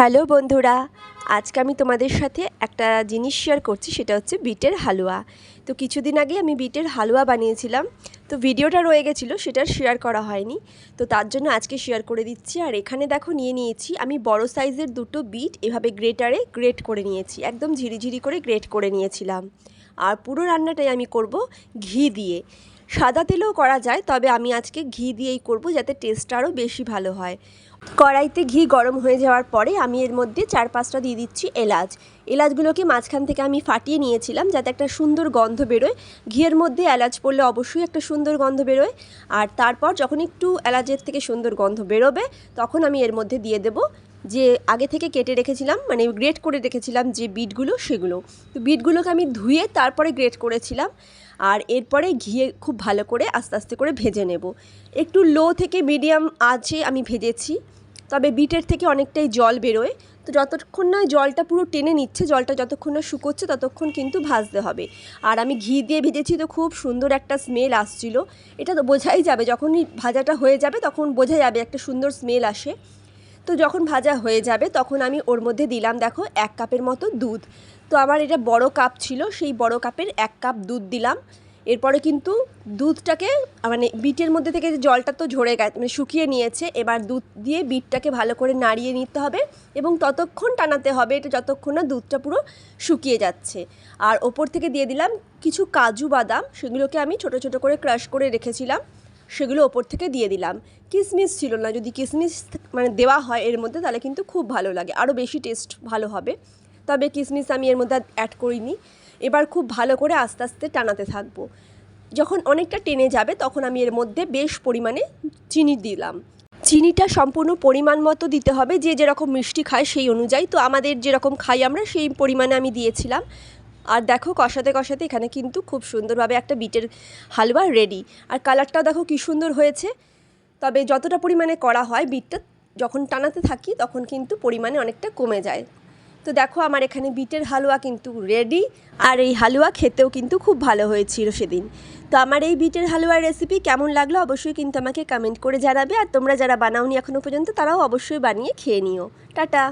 Hello বন্ধুরা, আজকে আমি তোমাদের সাথে একটা জিনিস শেয়ার করছি, সেটা হচ্ছে বিটের হালুয়া। তো কিছুদিন আগে আমি বিটের হালুয়া বানিয়েছিলাম, তো ভিডিওটা রয়ে গেছিলো, সেটা শেয়ার করা হয়নি। তো তার জন্য আজকে শেয়ার করে দিচ্ছি। আর এখানে দেখো নিয়ে নিয়েছি আমি বড় সাইজের দুটো বিট, এভাবে গ্রেটারে গ্রেট করে নিয়েছি, একদম ঝিরিঝিরি করে গ্রেট করে নিয়েছিলাম। আর পুরো রান্নাটাই আমি করব ঘি দিয়ে। সাদা তেলেও করা যায়, তবে আমি আজকে ঘি দিয়েই করব, যাতে টেস্টটা আরও বেশি ভালো হয়। কড়াইতে ঘি গরম হয়ে যাওয়ার পরে আমি এর মধ্যে 4-5টা দিয়ে দিচ্ছি এলাচ। এলাচগুলোকে মাঝখান থেকে আমি ফাটিয়ে নিয়েছিলাম, যাতে একটা সুন্দর গন্ধ বেরোয়। ঘিয়ের মধ্যে এলাচ পড়লে অবশ্যই একটা সুন্দর গন্ধ বেরোয়। আর তারপর যখন একটু এলাচের থেকে সুন্দর গন্ধ বেরোবে, তখন আমি এর মধ্যে দিয়ে দেব যে আগে থেকে কেটে রেখেছিলাম, মানে গ্রেট করে রেখেছিলাম যে বিটগুলো, সেগুলো। তো বিটগুলোকে আমি ধুয়ে তারপরে গ্রেট করেছিলাম। আর এরপরে ঘিয়ে খুব ভালো করে আস্তে আস্তে করে ভেজে নেব। একটু লো থেকে মিডিয়াম আঁচে আমি ভেজেছি, তবে বিটের থেকে অনেকটাই জল বেরোয়। তো যতক্ষণ না জলটা পুরো টেনে নিচ্ছে, জলটা যতক্ষণ না শুকোচ্ছে, ততক্ষণ কিন্তু ভাজতে হবে। আর আমি ঘি দিয়ে ভেজেছি, তো খুব সুন্দর একটা স্মেল আসছিল। এটা তো বোঝাই যাবে, যখনই ভাজাটা হয়ে যাবে তখন বোঝা যাবে, একটা সুন্দর স্মেল আসে। তো যখন ভাজা হয়ে যাবে তখন আমি ওর মধ্যে দিলাম, দেখো, 1 কাপের মতো দুধ। তো আমার এটা বড় কাপ ছিল, সেই বড় কাপের 1 কাপ দুধ দিলাম। এরপরে কিন্তু দুধটাকে, মানে বিটের মধ্যে থেকে যে জলটা তো ঝরে গেছে, মানে শুকিয়ে নিয়েছে, এবার দুধ দিয়ে বিটটাকে ভালো করে নাড়িয়ে নিতে হবে এবং ততক্ষণ টানাতে হবে এটা যতক্ষণ না দুধটা পুরো শুকিয়ে যাচ্ছে। আর ওপর থেকে দিয়ে দিলাম কিছু কাজু বাদাম, সেগুলোকে আমি ছোট ছোট করে ক্রাশ করে রেখেছিলাম, সেগুলো ওপর থেকে দিয়ে দিলাম। কিশমিশ ছিল না, যদি কিশমিশ মানে দেওয়া হয় এর মধ্যে, তাহলে কিন্তু খুব ভালো লাগে, আরও বেশি টেস্ট ভালো হবে। তবে কিশমিশ আমি এর মধ্যে অ্যাড করিনি। এবার খুব ভালো করে আস্তে আস্তে টানাতে থাকবো। যখন অনেকটা টেনে যাবে তখন আমি এর মধ্যে বেশ পরিমাণে চিনি দিলাম। চিনিটা সম্পূর্ণ পরিমাণ মতো দিতে হবে, যে যেরকম মিষ্টি খায় সেই অনুযায়ী। তো আমাদের যেরকম খাই আমরা, সেই পরিমাণে আমি দিয়েছিলাম। আর দেখো, কষাতে কষাতে এখানে কিন্তু খুব সুন্দরভাবে একটা বিটের হালুয়া রেডি। আর কালারটাও দেখো কী সুন্দর হয়েছে। তবে যতটা পরিমাণে করা হয়, বিটটা যখন টানাতে থাকি তখন কিন্তু পরিমাণে অনেকটা কমে যায়। তো দেখো, আমার এখানে বিটের হালুয়া কিন্তু রেডি। আর এই হালুয়া খেতেও কিন্তু খুব ভালো হয়েছিল সেদিন। তো আমার এই বিটের হালুয়ার রেসিপি কেমন লাগলো অবশ্যই কিন্তু আমাকে কমেন্ট করে জানাবে। আর তোমরা যারা বানাওনি এখনও পর্যন্ত, তারাও অবশ্যই বানিয়ে খেয়ে নিও। টাটা।